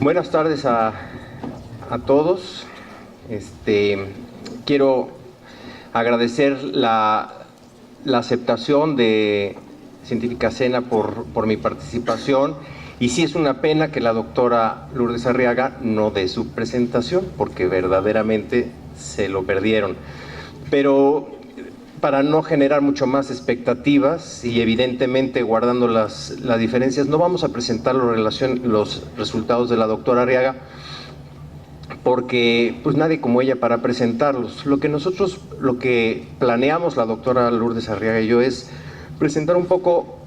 Buenas tardes a todos. Quiero agradecer la aceptación de Científica Cena por mi participación, y sí es una pena que la doctora Lourdes Arriaga no dé su presentación, porque verdaderamente se lo perdieron. Pero para no generar mucho más expectativas y evidentemente guardando las diferencias, no vamos a presentar los resultados de la doctora Arriaga, porque pues nadie como ella para presentarlos. Lo que planeamos la doctora Lourdes Arriaga y yo es presentar un poco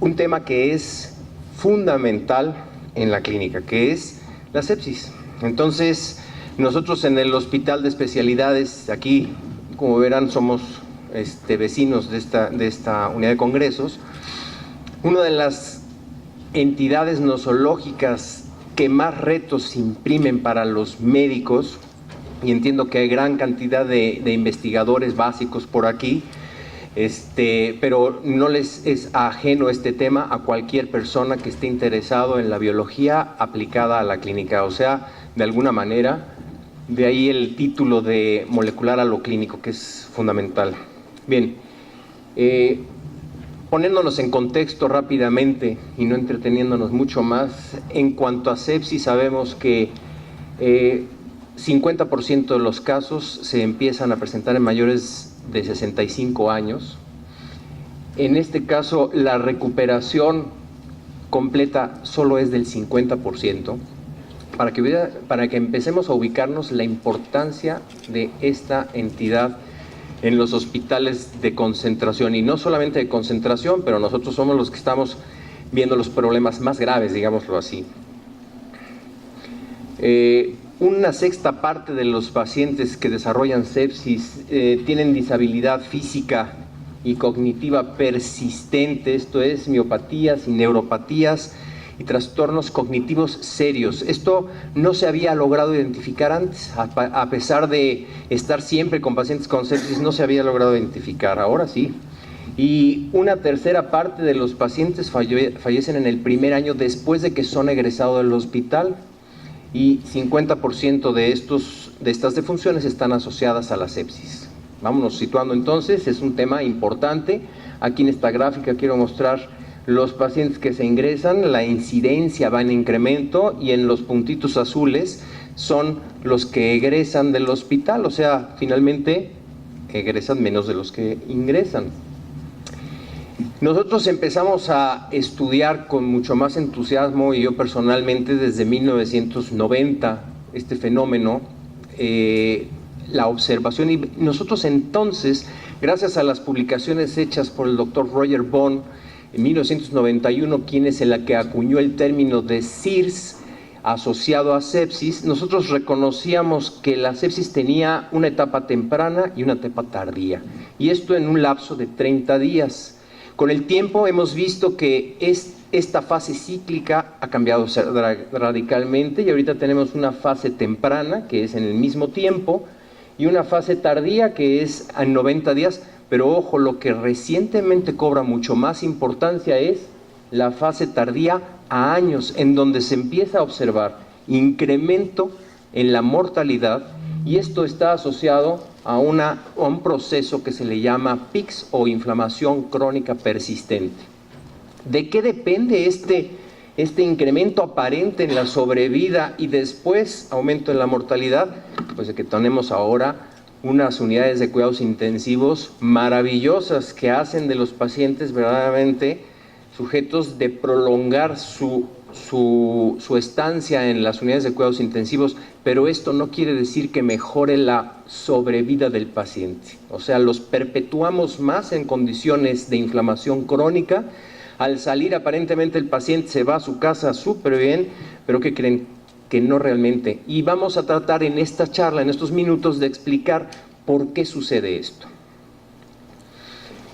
un tema que es fundamental en la clínica, que es la sepsis. Entonces, nosotros en el Hospital de Especialidades, aquí, como verán, somos vecinos de esta unidad de congresos. Una de las entidades nosológicas que más retos imprimen para los médicos, y entiendo que hay gran cantidad de investigadores básicos por aquí, pero no les es ajeno este tema a cualquier persona que esté interesado en la biología aplicada a la clínica, o sea, de alguna manera. De ahí el título de molecular a lo clínico, que es fundamental. Bien, poniéndonos en contexto rápidamente y no entreteniéndonos mucho más, en cuanto a sepsis sabemos que 50% de los casos se empiezan a presentar en mayores de 65 años. En este caso, la recuperación completa solo es del 50%. Para que empecemos a ubicarnos la importancia de esta entidad en los hospitales de concentración, y no solamente de concentración, pero nosotros somos los que estamos viendo los problemas más graves, digámoslo así. Una sexta parte de los pacientes que desarrollan sepsis tienen disabilidad física y cognitiva persistente, esto es, miopatías y neuropatías y trastornos cognitivos serios. Esto no se había logrado identificar antes, a pesar de estar siempre con pacientes con sepsis, no se había logrado identificar, ahora sí. Y una tercera parte de los pacientes fallecen en el primer año después de que son egresados del hospital, y 50% de estas defunciones están asociadas a la sepsis. Vámonos situando entonces, es un tema importante. Aquí en esta gráfica quiero mostrar los pacientes que se ingresan, la incidencia va en incremento, y en los puntitos azules son los que egresan del hospital, o sea, finalmente egresan menos de los que ingresan. Nosotros empezamos a estudiar con mucho más entusiasmo, y yo personalmente desde 1990, este fenómeno, la observación, y nosotros entonces, gracias a las publicaciones hechas por el doctor Roger Bond, en 1991, quien es el que acuñó el término de SIRS asociado a sepsis, nosotros reconocíamos que la sepsis tenía una etapa temprana y una etapa tardía, y esto en un lapso de 30 días. Con el tiempo hemos visto que esta fase cíclica ha cambiado radicalmente, y ahorita tenemos una fase temprana, que es en el mismo tiempo, y una fase tardía, que es a 90 días, pero ojo, lo que recientemente cobra mucho más importancia es la fase tardía a años, en donde se empieza a observar incremento en la mortalidad, y esto está asociado a un proceso que se le llama PICS, o inflamación crónica persistente. ¿De qué depende este incremento aparente en la sobrevida y después aumento en la mortalidad? Pues de que tenemos ahora unas unidades de cuidados intensivos maravillosas que hacen de los pacientes verdaderamente sujetos de prolongar su estancia en las unidades de cuidados intensivos, pero esto no quiere decir que mejore la sobrevida del paciente. O sea, los perpetuamos más en condiciones de inflamación crónica. Al salir, aparentemente el paciente se va a su casa súper bien, pero ¿qué creen? Que no realmente. Y vamos a tratar en esta charla, en estos minutos, de explicar por qué sucede esto.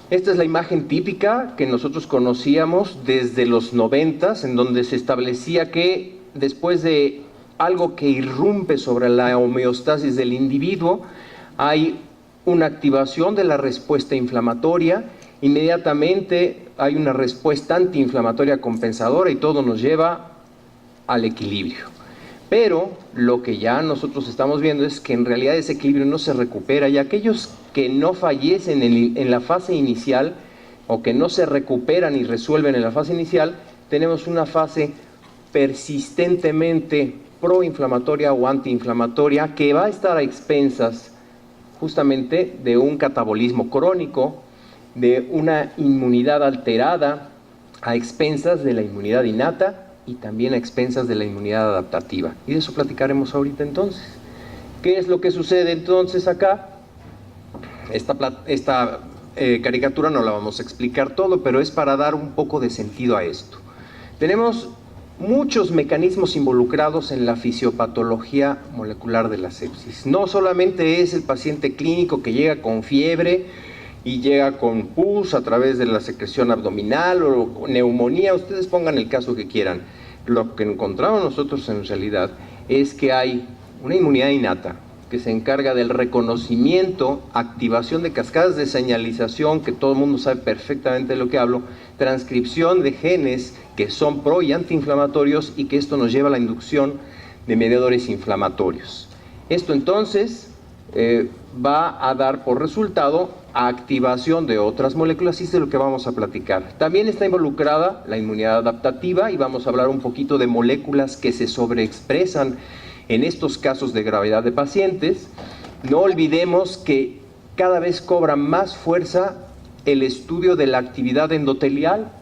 Esta es la imagen típica que nosotros conocíamos desde los 90s, en donde se establecía que después de algo que irrumpe sobre la homeostasis del individuo, hay una activación de la respuesta inflamatoria, inmediatamente hay una respuesta antiinflamatoria compensadora, y todo nos lleva al equilibrio. Pero lo que ya nosotros estamos viendo es que en realidad ese equilibrio no se recupera, y aquellos que no fallecen en la fase inicial o que no se recuperan y resuelven en la fase inicial, tenemos una fase persistentemente proinflamatoria o antiinflamatoria que va a estar a expensas justamente de un catabolismo crónico, de una inmunidad alterada, a expensas de la inmunidad innata y también a expensas de la inmunidad adaptativa. Y de eso platicaremos ahorita entonces. ¿Qué es lo que sucede entonces acá? Esta caricatura no la vamos a explicar todo, pero es para dar un poco de sentido a esto. Tenemos muchos mecanismos involucrados en la fisiopatología molecular de la sepsis. No solamente es el paciente clínico que llega con fiebre y llega con pus a través de la secreción abdominal o neumonía, ustedes pongan el caso que quieran. Lo que encontramos nosotros en realidad es que hay una inmunidad innata que se encarga del reconocimiento, activación de cascadas de señalización, que todo el mundo sabe perfectamente de lo que hablo, transcripción de genes que son pro y antiinflamatorios, y que esto nos lleva a la inducción de mediadores inflamatorios. Esto entonces va a dar por resultado a activación de otras moléculas, y es de lo que vamos a platicar. También está involucrada la inmunidad adaptativa, y vamos a hablar un poquito de moléculas que se sobreexpresan en estos casos de gravedad de pacientes. No olvidemos que cada vez cobra más fuerza el estudio de la actividad endotelial,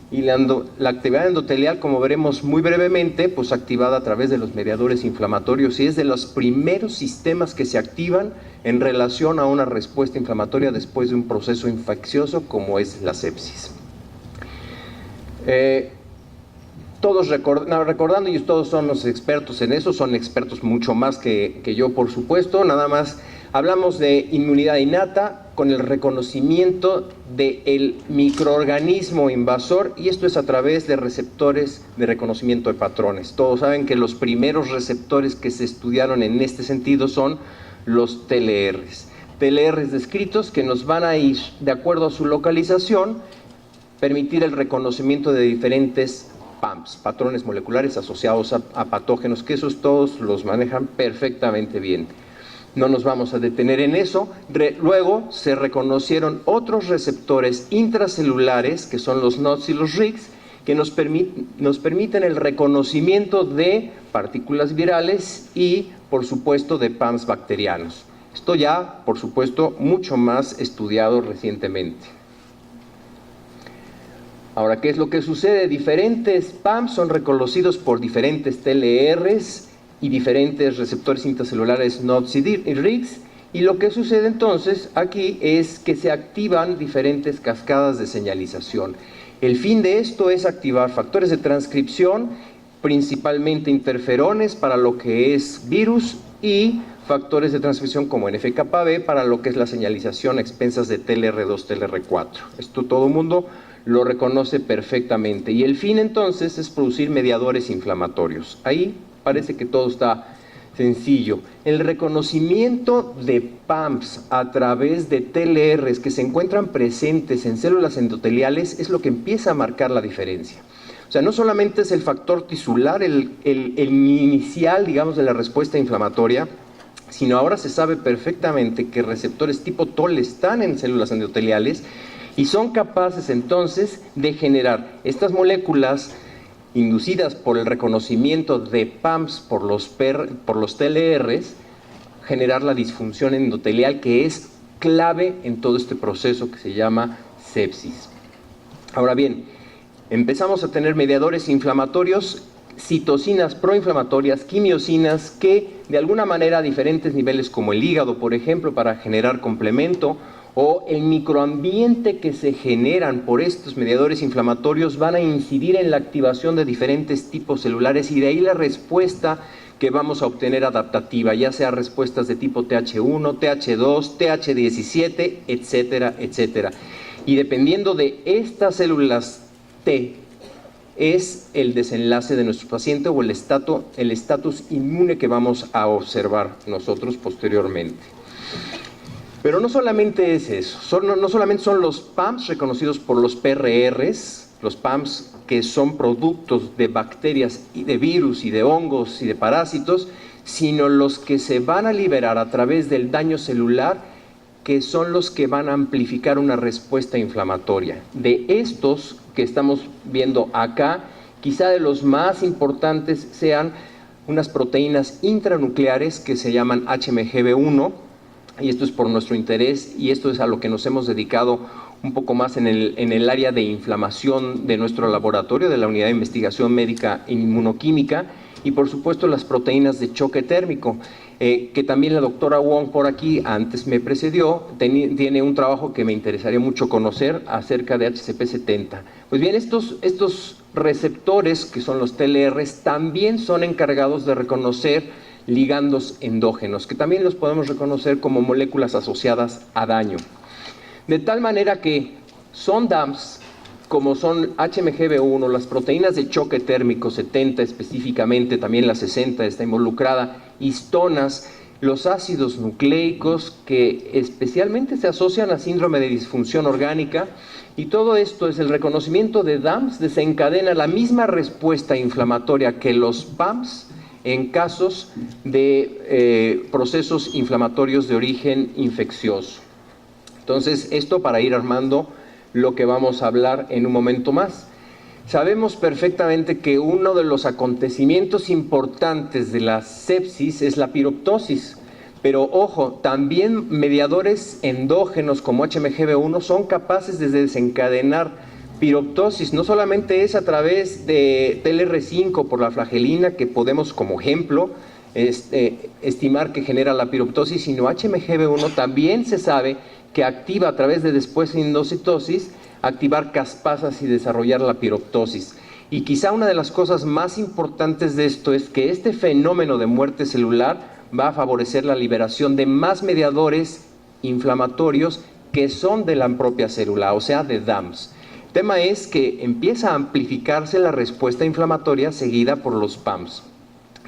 y la actividad endotelial, como veremos muy brevemente, pues activada a través de los mediadores inflamatorios, y es de los primeros sistemas que se activan en relación a una respuesta inflamatoria después de un proceso infeccioso como es la sepsis. Todos recordando, y todos son los expertos en eso, son expertos mucho más que yo, por supuesto. Nada más hablamos de inmunidad innata con el reconocimiento del microorganismo invasor, y esto es a través de receptores de reconocimiento de patrones. Todos saben que los primeros receptores que se estudiaron en este sentido son los TLRs. TLRs descritos que nos van a ir, de acuerdo a su localización, permitir el reconocimiento de diferentes PAMPs, patrones moleculares asociados a patógenos, que esos todos los manejan perfectamente bien. No nos vamos a detener en eso. Luego se reconocieron otros receptores intracelulares, que son los NOTs y los RIGs, que nos permiten el reconocimiento de partículas virales y, por supuesto, de PAMs bacterianos. Esto ya, por supuesto, mucho más estudiado recientemente. Ahora, ¿qué es lo que sucede? Diferentes PAMs son reconocidos por diferentes TLRs y diferentes receptores intracelulares NOTs y RIGs, y lo que sucede entonces aquí es que se activan diferentes cascadas de señalización. El fin de esto es activar factores de transcripción, principalmente interferones para lo que es virus, y factores de transcripción como NF-κB para lo que es la señalización a expensas de TLR2, TLR4. Esto todo el mundo lo reconoce perfectamente, y el fin entonces es producir mediadores inflamatorios. Ahí parece que todo está sencillo. El reconocimiento de PAMPs a través de TLRs que se encuentran presentes en células endoteliales es lo que empieza a marcar la diferencia. O sea, no solamente es el factor tisular el inicial, digamos, de la respuesta inflamatoria, sino ahora se sabe perfectamente que receptores tipo TOL están en células endoteliales y son capaces entonces de generar estas moléculas inducidas por el reconocimiento de PAMPs por los TLRs, generar la disfunción endotelial, que es clave en todo este proceso que se llama sepsis. Ahora bien, empezamos a tener mediadores inflamatorios, citocinas proinflamatorias, quimiosinas, que de alguna manera a diferentes niveles, como el hígado, por ejemplo, para generar complemento, o el microambiente que se generan por estos mediadores inflamatorios, van a incidir en la activación de diferentes tipos celulares, y de ahí la respuesta que vamos a obtener adaptativa, ya sea respuestas de tipo TH1, TH2, TH17, etcétera, etcétera. Y dependiendo de estas células T, es el desenlace de nuestro paciente o el estatus inmune que vamos a observar nosotros posteriormente. Pero no solamente es eso, no solamente son los PAMPs reconocidos por los PRRs, los PAMs que son productos de bacterias y de virus y de hongos y de parásitos, sino los que se van a liberar a través del daño celular, que son los que van a amplificar una respuesta inflamatoria. De estos que estamos viendo acá, quizá de los más importantes sean unas proteínas intranucleares que se llaman HMGB1, y esto es por nuestro interés, y esto es a lo que nos hemos dedicado un poco más en el área de inflamación de nuestro laboratorio, de la Unidad de Investigación Médica e Inmunoquímica, y por supuesto las proteínas de choque térmico, que también la doctora Wong por aquí, antes me precedió, tiene un trabajo que me interesaría mucho conocer acerca de HCP70. Pues bien, estos receptores, que son los TLRs, también son encargados de reconocer ligandos endógenos, que también los podemos reconocer como moléculas asociadas a daño. De tal manera que son DAMs, como son HMGB1, las proteínas de choque térmico 70 específicamente, también la 60 está involucrada, histonas, los ácidos nucleicos que especialmente se asocian a síndrome de disfunción orgánica, y todo esto es el reconocimiento de DAMs, desencadena la misma respuesta inflamatoria que los PAMs en casos de procesos inflamatorios de origen infeccioso. Entonces, esto para ir armando lo que vamos a hablar en un momento más. Sabemos perfectamente que uno de los acontecimientos importantes de la sepsis es la piroptosis, pero ojo, también mediadores endógenos como HMGB1 son capaces de desencadenar piroptosis. No solamente es a través de TLR5 por la flagelina, que podemos como ejemplo estimar que genera la piroptosis, sino HMGB1 también se sabe que activa a través de después de endocitosis, activar caspasas y desarrollar la piroptosis. Y quizá una de las cosas más importantes de esto es que este fenómeno de muerte celular va a favorecer la liberación de más mediadores inflamatorios que son de la propia célula, o sea, de DAMs. El tema es que empieza a amplificarse la respuesta inflamatoria seguida por los PAMs.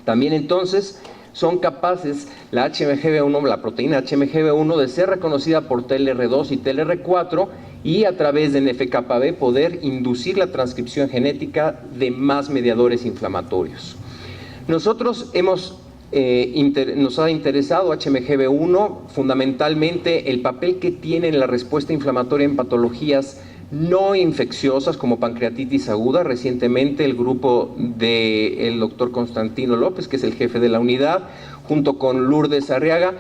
También entonces son capaces la HMGB1, la proteína HMGB1, de ser reconocida por TLR2 y TLR4 y a través de NF-κB poder inducir la transcripción genética de más mediadores inflamatorios. Nosotros nos ha interesado HMGB1 fundamentalmente el papel que tiene en la respuesta inflamatoria en patologías no infecciosas como pancreatitis aguda. Recientemente el grupo del doctor Constantino López, que es el jefe de la unidad, junto con Lourdes Arriaga,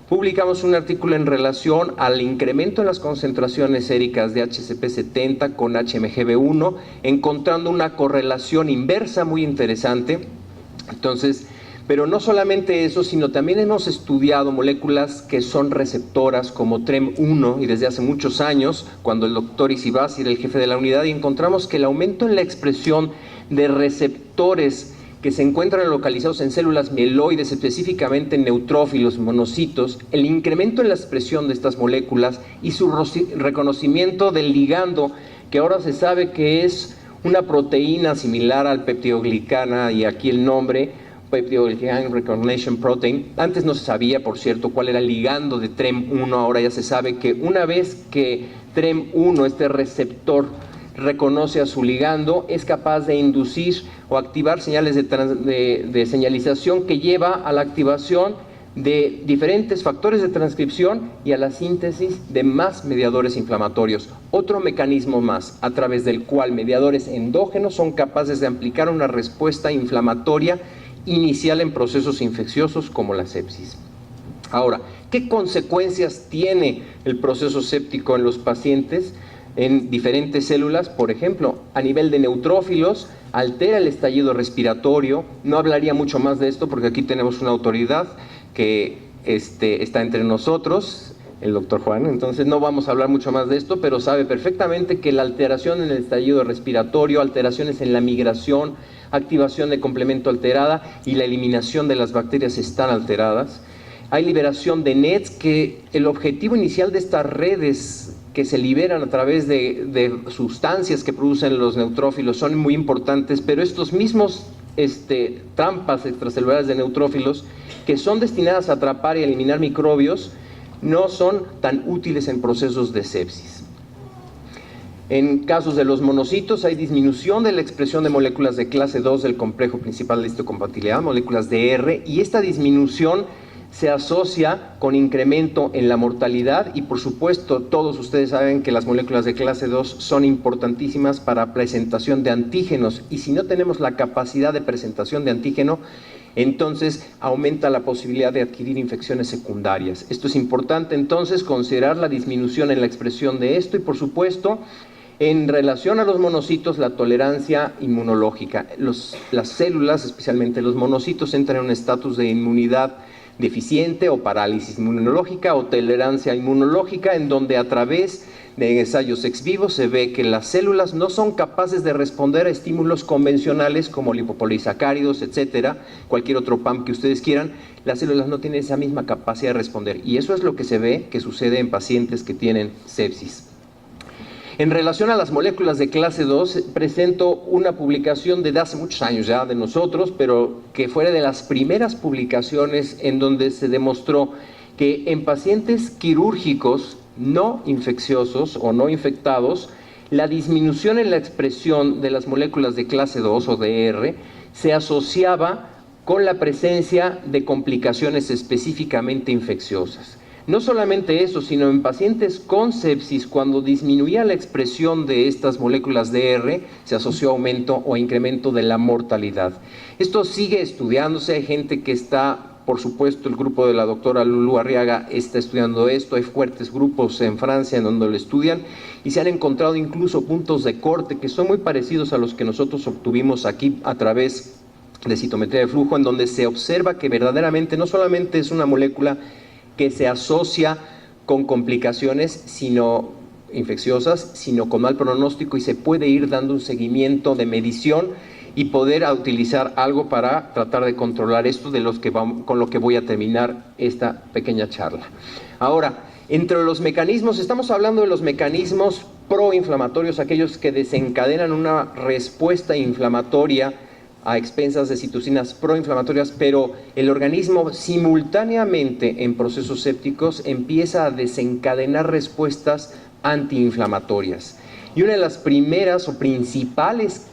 publicamos un artículo en relación al incremento en las concentraciones séricas de HCP70 con HMGB1, encontrando una correlación inversa muy interesante. Entonces, pero no solamente eso, sino también hemos estudiado moléculas que son receptoras como TREM1, y desde hace muchos años, cuando el doctor Isibasi era el jefe de la unidad, y encontramos que el aumento en la expresión de receptores que se encuentran localizados en células mieloides, específicamente en neutrófilos, monocitos, el incremento en la expresión de estas moléculas y su reconocimiento del ligando, que ahora se sabe que es una proteína similar al peptidoglicana, y aquí el nombre, Peptidoglycan Recognition Protein. Antes no se sabía, por cierto, cuál era el ligando de TREM1, ahora ya se sabe que una vez que TREM1, este receptor, reconoce a su ligando, es capaz de inducir o activar señales de señalización que lleva a la activación de diferentes factores de transcripción y a la síntesis de más mediadores inflamatorios. Otro mecanismo más a través del cual mediadores endógenos son capaces de aplicar una respuesta inflamatoria inicial en procesos infecciosos como la sepsis. Ahora, ¿qué consecuencias tiene el proceso séptico en los pacientes en diferentes células? Por ejemplo, a nivel de neutrófilos, altera el estallido respiratorio. No hablaría mucho más de esto porque aquí tenemos una autoridad que está entre nosotros, el doctor Juan, entonces no vamos a hablar mucho más de esto, pero sabe perfectamente que la alteración en el estallido respiratorio, alteraciones en la migración, activación de complemento alterada y la eliminación de las bacterias están alteradas. Hay liberación de NETs, que el objetivo inicial de estas redes que se liberan a través de sustancias que producen los neutrófilos son muy importantes, pero estos mismos trampas extracelulares de neutrófilos que son destinadas a atrapar y eliminar microbios no son tan útiles en procesos de sepsis. En casos de los monocitos hay disminución de la expresión de moléculas de clase 2 del complejo principal de histocompatibilidad, moléculas de R, y esta disminución se asocia con incremento en la mortalidad y por supuesto todos ustedes saben que las moléculas de clase 2 son importantísimas para presentación de antígenos y si no tenemos la capacidad de presentación de antígeno, entonces aumenta la posibilidad de adquirir infecciones secundarias. Esto es importante entonces considerar la disminución en la expresión de esto y por supuesto en relación a los monocitos, la tolerancia inmunológica. Las células, especialmente los monocitos, entran en un estatus de inmunidad deficiente o parálisis inmunológica o tolerancia inmunológica, en donde a través de ensayos ex vivo se ve que las células no son capaces de responder a estímulos convencionales como lipopolisacáridos, etcétera, cualquier otro PAM que ustedes quieran, las células no tienen esa misma capacidad de responder y eso es lo que se ve que sucede en pacientes que tienen sepsis. En relación a las moléculas de clase 2, presento una publicación de hace muchos años ya de nosotros, pero que fue de las primeras publicaciones en donde se demostró que en pacientes quirúrgicos no infecciosos o no infectados, la disminución en la expresión de las moléculas de clase 2 o de R se asociaba con la presencia de complicaciones específicamente infecciosas. No solamente eso, sino en pacientes con sepsis, cuando disminuía la expresión de estas moléculas de R, se asoció a aumento o incremento de la mortalidad. Esto sigue estudiándose, hay gente que está, por supuesto, el grupo de la doctora Lulú Arriaga está estudiando esto, hay fuertes grupos en Francia en donde lo estudian y se han encontrado incluso puntos de corte que son muy parecidos a los que nosotros obtuvimos aquí a través de citometría de flujo, en donde se observa que verdaderamente no solamente es una molécula que se asocia con complicaciones infecciosas, sino con mal pronóstico y se puede ir dando un seguimiento de medición y poder utilizar algo para tratar de controlar esto con lo que voy a terminar esta pequeña charla. Ahora, entre los mecanismos, estamos hablando de los mecanismos proinflamatorios, aquellos que desencadenan una respuesta inflamatoria a expensas de citocinas proinflamatorias, pero el organismo simultáneamente en procesos sépticos empieza a desencadenar respuestas antiinflamatorias. Y una de las primeras o principales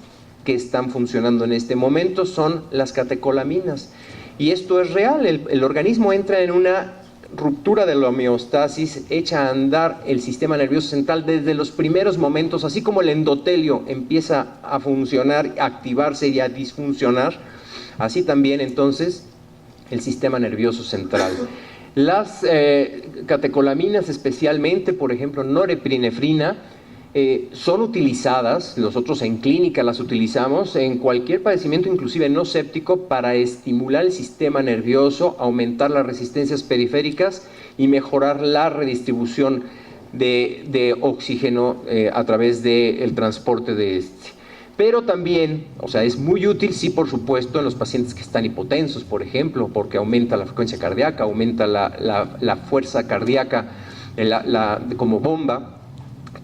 que están funcionando en este momento son las catecolaminas. Y esto es real, el organismo entra en una ruptura de la homeostasis, echa a andar el sistema nervioso central desde los primeros momentos, así como el endotelio empieza a funcionar, a activarse y a disfuncionar, así también entonces el sistema nervioso central. Las catecolaminas especialmente, por ejemplo norepinefrina, son utilizadas, nosotros en clínica las utilizamos en cualquier padecimiento, inclusive no séptico, para estimular el sistema nervioso, aumentar las resistencias periféricas y mejorar la redistribución de oxígeno a través del transporte de este. Pero también, o sea, es muy útil, sí, por supuesto, en los pacientes que están hipotensos, por ejemplo, porque aumenta la frecuencia cardíaca, aumenta la fuerza cardíaca como bomba.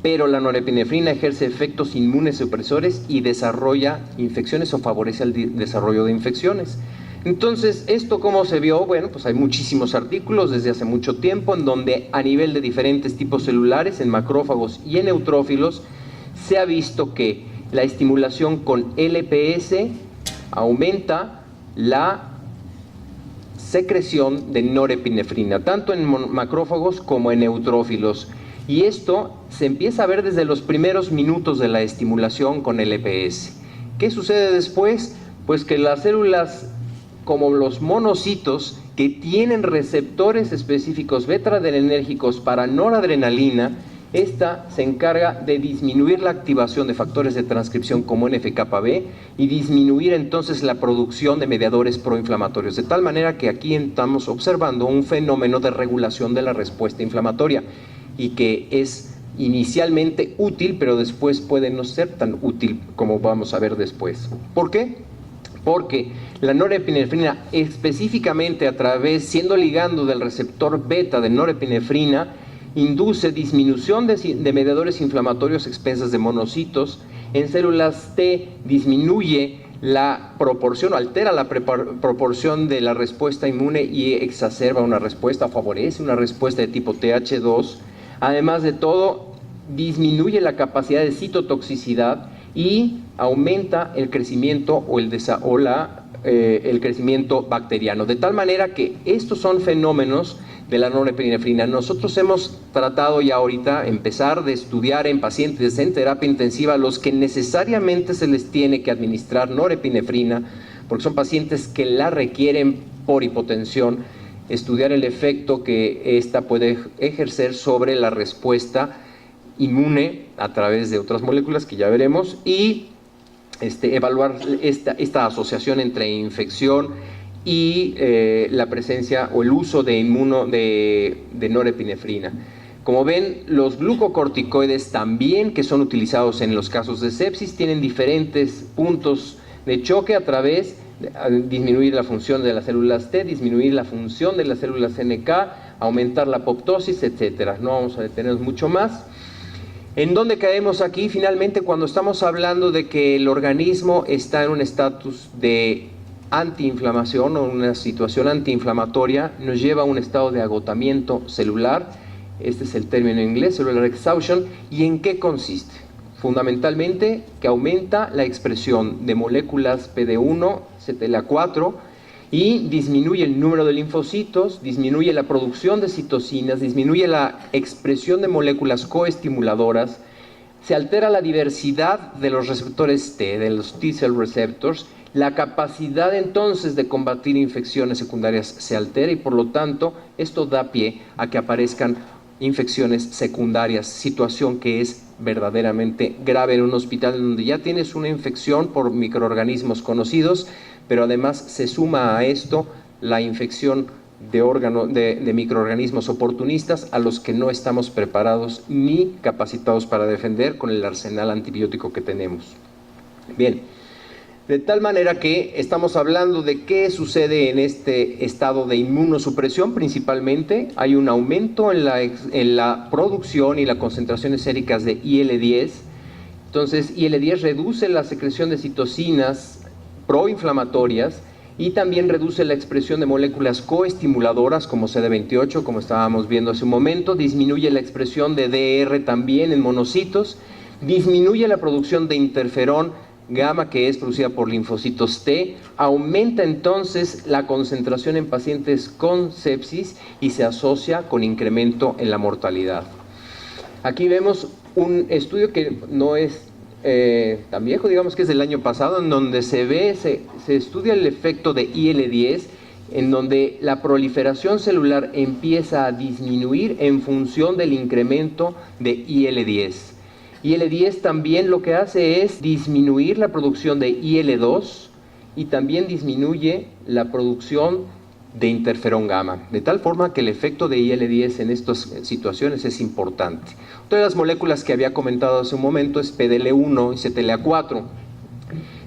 Pero la norepinefrina ejerce efectos inmunes supresores y desarrolla infecciones o favorece el desarrollo de infecciones. Entonces, ¿esto cómo se vio? Bueno, pues hay muchísimos artículos desde hace mucho tiempo en donde a nivel de diferentes tipos celulares, en macrófagos y en neutrófilos, se ha visto que la estimulación con LPS aumenta la secreción de norepinefrina, tanto en macrófagos como en neutrófilos. Y esto se empieza a ver desde los primeros minutos de la estimulación con LPS. ¿Qué sucede después? Pues que las células, como los monocitos, que tienen receptores específicos beta-adrenérgicos para noradrenalina, esta se encarga de disminuir la activación de factores de transcripción como NF-κB y disminuir entonces la producción de mediadores proinflamatorios, de tal manera que aquí estamos observando un fenómeno de regulación de la respuesta inflamatoria y que es inicialmente útil, pero después puede no ser tan útil como vamos a ver después. ¿Por qué? Porque la norepinefrina, específicamente a través, siendo ligando del receptor beta de norepinefrina, induce disminución de mediadores inflamatorios a expensas de monocitos. En células T disminuye la proporción, altera la proporción de la respuesta inmune y exacerba una respuesta, favorece una respuesta de tipo TH2. Además de todo, disminuye la capacidad de citotoxicidad y aumenta el crecimiento el crecimiento bacteriano. De tal manera que estos son fenómenos de la norepinefrina. Nosotros hemos tratado ya ahorita empezar de estudiar en pacientes en terapia intensiva los que necesariamente se les tiene que administrar norepinefrina, porque son pacientes que la requieren por hipotensión, estudiar el efecto que ésta puede ejercer sobre la respuesta inmune a través de otras moléculas que ya veremos y evaluar esta asociación entre infección y la presencia o el uso de norepinefrina. Como ven, los glucocorticoides también, que son utilizados en los casos de sepsis, tienen diferentes puntos de choque a través de disminuir la función de las células T, disminuir la función de las células NK, aumentar la apoptosis, etc. No vamos a detenernos mucho más. ¿En dónde caemos aquí? Finalmente, cuando estamos hablando de que el organismo está en un estatus de antiinflamación o una situación antiinflamatoria, nos lleva a un estado de agotamiento celular. Este es el término en inglés, cellular exhaustion. ¿Y en qué consiste? Fundamentalmente que aumenta la expresión de moléculas PD1, CTLA4 y disminuye el número de linfocitos, disminuye la producción de citocinas, disminuye la expresión de moléculas coestimuladoras, se altera la diversidad de los receptores T, de los T-cell receptors, la capacidad entonces de combatir infecciones secundarias se altera y por lo tanto esto da pie a que aparezcan infecciones secundarias, situación que es verdaderamente grave en un hospital donde ya tienes una infección por microorganismos conocidos, pero además se suma a esto la infección de microorganismos oportunistas a los que no estamos preparados ni capacitados para defender con el arsenal antibiótico que tenemos. Bien, de tal manera que estamos hablando de qué sucede en este estado de inmunosupresión principalmente. Hay un aumento en la producción y las concentraciones séricas de IL-10. Entonces, IL-10 reduce la secreción de citocinas proinflamatorias y también reduce la expresión de moléculas coestimuladoras como CD28, como estábamos viendo hace un momento, disminuye la expresión de DR también en monocitos, disminuye la producción de interferón gamma que es producida por linfocitos T, aumenta entonces la concentración en pacientes con sepsis y se asocia con incremento en la mortalidad. Aquí vemos un estudio que no es tan viejo, digamos que es del año pasado, en donde se estudia el efecto de IL-10, en donde la proliferación celular empieza a disminuir en función del incremento de IL-10. IL-10 también lo que hace es disminuir la producción de IL-2 y también disminuye la producción de interferón gamma, de tal forma que el efecto de IL-10 en estas situaciones es importante. Otra de las moléculas que había comentado hace un momento es PDL1 y CTLA4.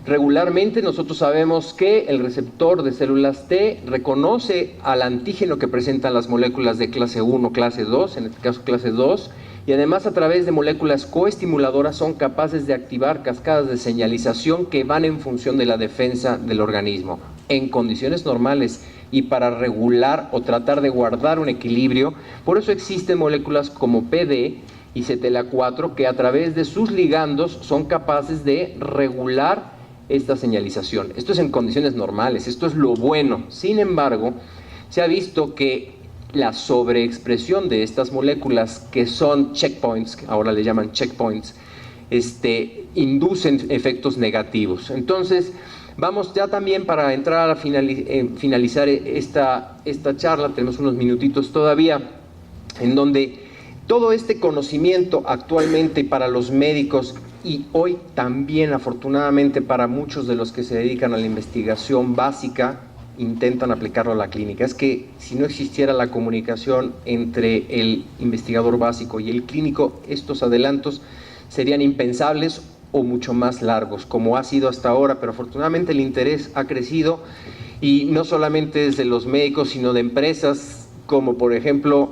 Regularmente nosotros sabemos que el receptor de células T reconoce al antígeno que presentan las moléculas de clase 1, clase 2, en este caso clase 2, y además a través de moléculas coestimuladoras son capaces de activar cascadas de señalización que van en función de la defensa del organismo. En condiciones normales y para regular o tratar de guardar un equilibrio, por eso existen moléculas como PD y CTLA4 que a través de sus ligandos son capaces de regular esta señalización. Esto es en condiciones normales, esto es lo bueno. Sin embargo, se ha visto que la sobreexpresión de estas moléculas que son checkpoints, ahora le llaman checkpoints, inducen efectos negativos. Entonces, vamos ya también para entrar a finalizar esta charla, tenemos unos minutitos todavía, en donde todo este conocimiento actualmente para los médicos y hoy también afortunadamente para muchos de los que se dedican a la investigación básica, intentan aplicarlo a la clínica. Es que si no existiera la comunicación entre el investigador básico y el clínico, estos adelantos serían impensables o mucho más largos, como ha sido hasta ahora, pero afortunadamente el interés ha crecido y no solamente desde los médicos, sino de empresas como por ejemplo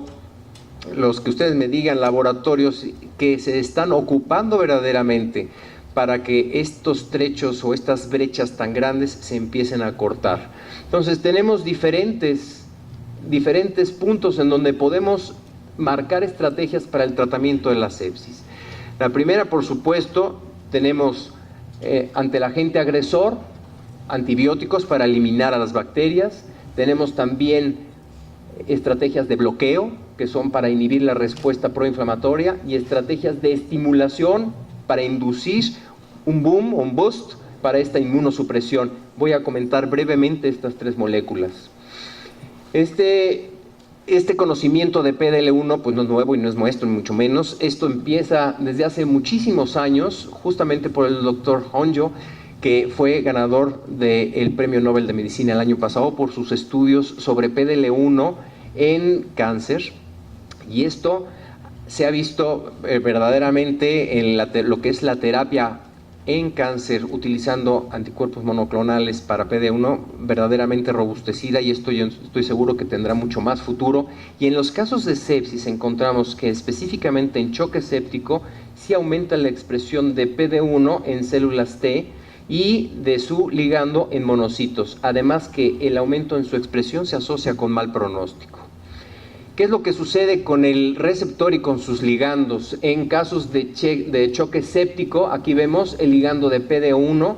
los que ustedes me digan, laboratorios que se están ocupando verdaderamente para que estos trechos o estas brechas tan grandes se empiecen a cortar. Entonces tenemos diferentes puntos en donde podemos marcar estrategias para el tratamiento de la sepsis. La primera, por supuesto, tenemos ante el agente agresor, antibióticos para eliminar a las bacterias. Tenemos también estrategias de bloqueo, que son para inhibir la respuesta proinflamatoria, y estrategias de estimulación para inducir un boom o un boost para esta inmunosupresión. Voy a comentar brevemente estas tres moléculas. Este conocimiento de PDL1 pues no es nuevo y no es nuestro, ni mucho menos. Esto empieza desde hace muchísimos años, justamente por el doctor Honjo, que fue ganador del Premio Nobel de Medicina el año pasado por sus estudios sobre PDL1 en cáncer. Y esto se ha visto verdaderamente en lo que es la terapia en cáncer utilizando anticuerpos monoclonales para PD1 verdaderamente robustecida, y esto yo estoy seguro que tendrá mucho más futuro. Y en los casos de sepsis encontramos que específicamente en choque séptico sí aumenta la expresión de PD1 en células T y de su ligando en monocitos, además que el aumento en su expresión se asocia con mal pronóstico. ¿Qué es lo que sucede con el receptor y con sus ligandos? En casos de choque séptico, aquí vemos el ligando de PD1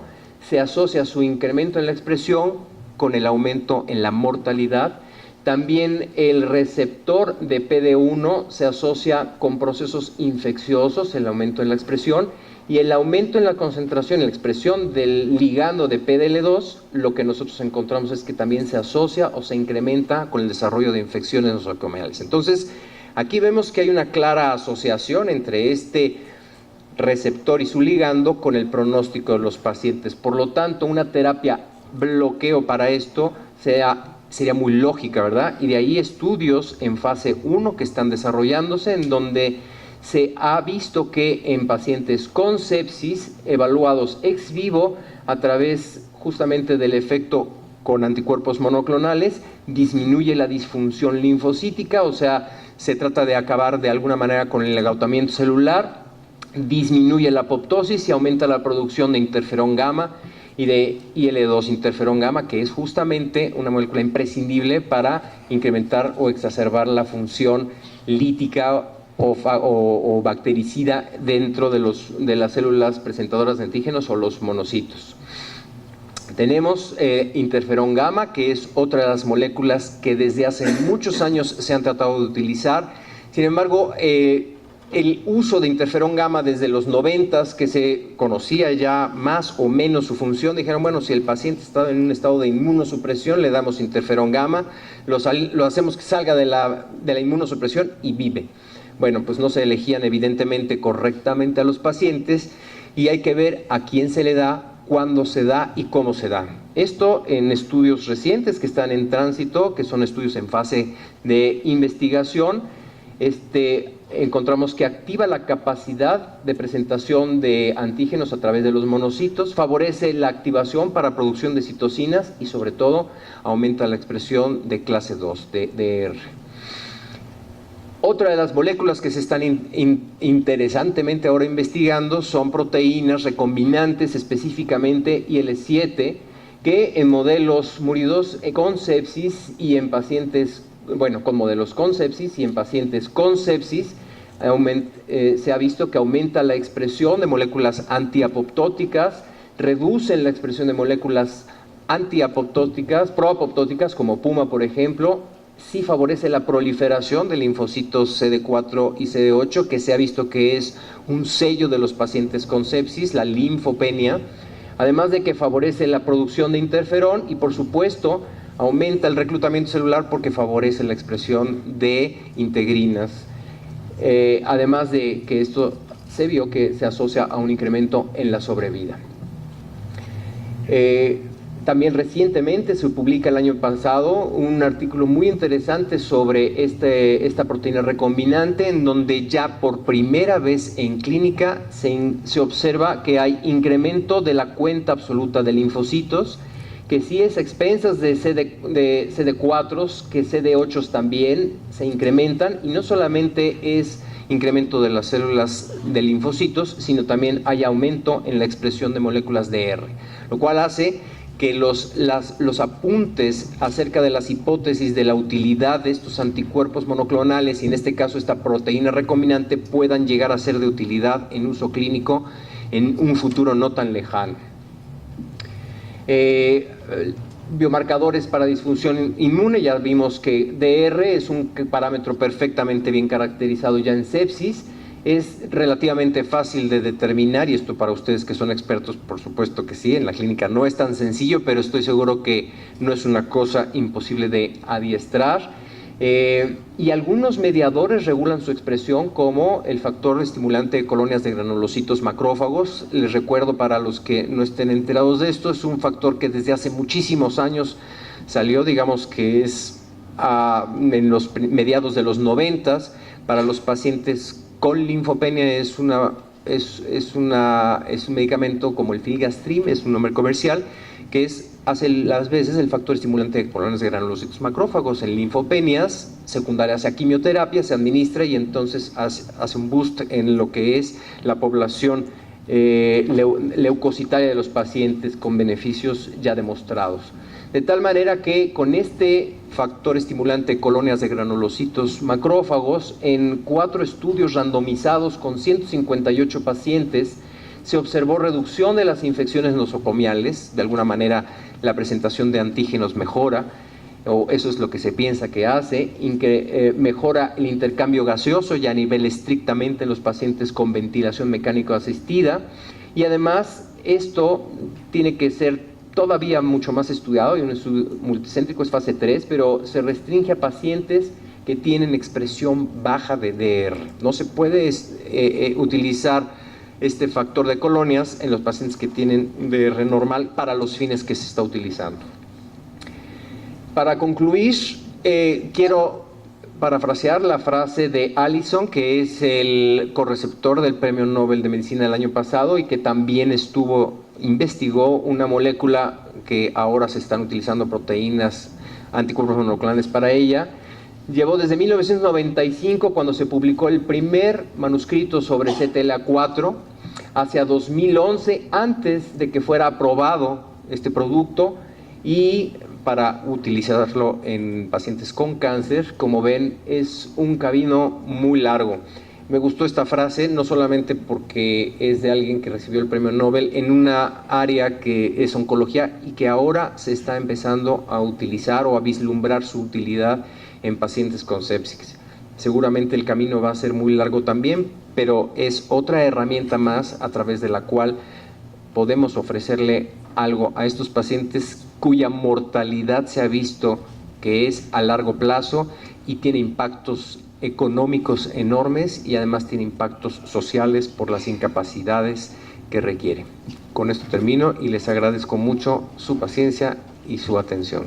se asocia a su incremento en la expresión con el aumento en la mortalidad. También el receptor de PD1 se asocia con procesos infecciosos, el aumento en la expresión, y el aumento en la concentración, en la expresión del ligando de PDL2, lo que nosotros encontramos es que también se asocia o se incrementa con el desarrollo de infecciones nosocomiales. Entonces, aquí vemos que hay una clara asociación entre este receptor y su ligando con el pronóstico de los pacientes. Por lo tanto, una terapia bloqueo para esto sería muy lógica, ¿verdad? Y de ahí estudios en fase 1 que están desarrollándose, en donde se ha visto que en pacientes con sepsis evaluados ex vivo a través justamente del efecto con anticuerpos monoclonales disminuye la disfunción linfocítica, o sea, se trata de acabar de alguna manera con el agotamiento celular, disminuye la apoptosis y aumenta la producción de interferón gamma y de IL-2 interferón gamma, que es justamente una molécula imprescindible para incrementar o exacerbar la función lítica o bactericida dentro de las células presentadoras de antígenos o los monocitos. Tenemos interferón gamma, que es otra de las moléculas que desde hace muchos años se han tratado de utilizar. Sin embargo, el uso de interferón gamma desde los 90s, que se conocía ya más o menos su función, dijeron, bueno, si el paciente está en un estado de inmunosupresión, le damos interferón gamma, lo hacemos que salga de la inmunosupresión y vive. Bueno, pues no se elegían evidentemente correctamente a los pacientes, y hay que ver a quién se le da, cuándo se da y cómo se da. Esto en estudios recientes que están en tránsito, que son estudios en fase de investigación, encontramos que activa la capacidad de presentación de antígenos a través de los monocitos, favorece la activación para producción de citocinas y sobre todo aumenta la expresión de clase 2, de DR. Otra de las moléculas que se están interesantemente ahora investigando son proteínas recombinantes, específicamente IL-7, que en modelos muridos con sepsis y en pacientes, con modelos con sepsis y en pacientes con sepsis, se ha visto que aumenta la expresión de moléculas antiapoptóticas, reducen la expresión de moléculas antiapoptóticas, proapoptóticas como PUMA, por ejemplo. Sí favorece la proliferación de linfocitos CD4 y CD8, que se ha visto que es un sello de los pacientes con sepsis, la linfopenia, además de que favorece la producción de interferón y, por supuesto, aumenta el reclutamiento celular porque favorece la expresión de integrinas, además de que esto se vio que se asocia a un incremento en la sobrevida. También recientemente se publica el año pasado un artículo muy interesante sobre esta proteína recombinante, en donde ya por primera vez en clínica se observa que hay incremento de la cuenta absoluta de linfocitos, que sí es a expensas de CD4s, que CD8s también se incrementan, y no solamente es incremento de las células de linfocitos, sino también hay aumento en la expresión de moléculas de R, lo cual hace que los apuntes acerca de las hipótesis de la utilidad de estos anticuerpos monoclonales, y en este caso esta proteína recombinante, puedan llegar a ser de utilidad en uso clínico en un futuro no tan lejano. Biomarcadores para disfunción inmune, ya vimos que DR es un parámetro perfectamente bien caracterizado ya en sepsis. Es relativamente fácil de determinar, y esto para ustedes que son expertos, por supuesto que sí, en la clínica no es tan sencillo, pero estoy seguro que no es una cosa imposible de adiestrar. Y algunos mediadores regulan su expresión, como el factor estimulante de colonias de granulocitos macrófagos. Les recuerdo, para los que no estén enterados de esto, es un factor que desde hace muchísimos años salió, digamos que es en los mediados de los 90s, para los pacientes con linfopenia. Es un medicamento como el filgrastim, es un nombre comercial, que hace las veces el factor estimulante de colonias de granulocitos macrófagos en linfopenias secundarias a quimioterapia. Se administra y entonces hace un boost en lo que es la población leucocitaria de los pacientes, con beneficios ya demostrados. De tal manera que con este factor estimulante de colonias de granulocitos macrófagos, en 4 estudios randomizados con 158 pacientes, se observó reducción de las infecciones nosocomiales. De alguna manera la presentación de antígenos mejora, o eso es lo que se piensa que hace, mejora el intercambio gaseoso ya a nivel estrictamente en los pacientes con ventilación mecánico asistida, y además esto tiene que ser todavía mucho más estudiado, y un estudio multicéntrico, es fase 3, pero se restringe a pacientes que tienen expresión baja de DR. No se puede utilizar este factor de colonias en los pacientes que tienen DR normal para los fines que se está utilizando. Para concluir, quiero parafrasear la frase de Allison, que es el correceptor del Premio Nobel de Medicina del año pasado, y que también investigó una molécula que ahora se están utilizando proteínas, anticuerpos monoclonales para ella. Llevó desde 1995, cuando se publicó el primer manuscrito sobre CTLA4, hacia 2011, antes de que fuera aprobado este producto, y para utilizarlo en pacientes con cáncer. Como ven, es un camino muy largo. Me gustó esta frase, no solamente porque es de alguien que recibió el premio Nobel en una área que es oncología y que ahora se está empezando a utilizar o a vislumbrar su utilidad en pacientes con sepsis. Seguramente el camino va a ser muy largo también, pero es otra herramienta más a través de la cual podemos ofrecerle algo a estos pacientes cuya mortalidad se ha visto que es a largo plazo y tiene impactos económicos enormes, y además tiene impactos sociales por las incapacidades que requiere. Con esto termino y les agradezco mucho su paciencia y su atención.